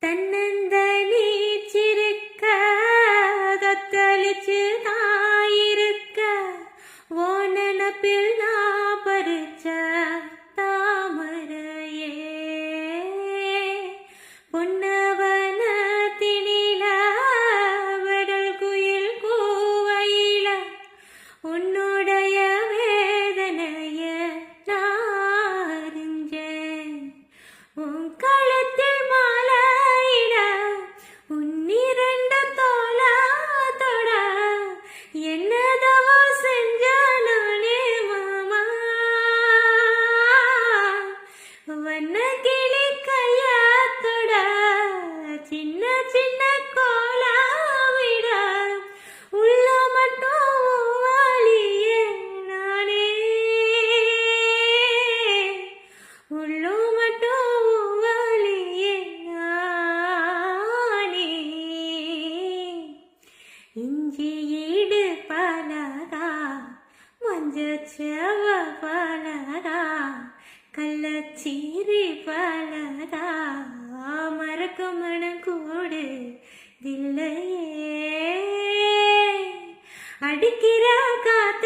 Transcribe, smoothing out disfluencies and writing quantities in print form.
தன்னந்தனி சிறுக்க தத்தளிச்சு தாயிருக்க ஓனப்பில் நான் பறிச்ச தாமரையே பொன்னவன திணில விடல் குயில் கூவையில உன்னுடைய வேதனைய நாரிஞ்சேன் உன் கழுத்தில் மாலையிட உன்னிரண்டு தோளாத்தோட என்னதவோ செஞ்ச நானே மாமா வண்ண கிளி கையாத்தோட சின்ன சின்ன கோலாவிட உள்ள மட்டும் வாலியே நானே உள்ள மட்டும் வாலியே நானே இஞ்சி ஈடு பலகா மஞ்சச்சவ பலகா கள்ளச்சீரி பலகா மறக்க மனம் கூடு தில்லையே அடிக்கிற காத்த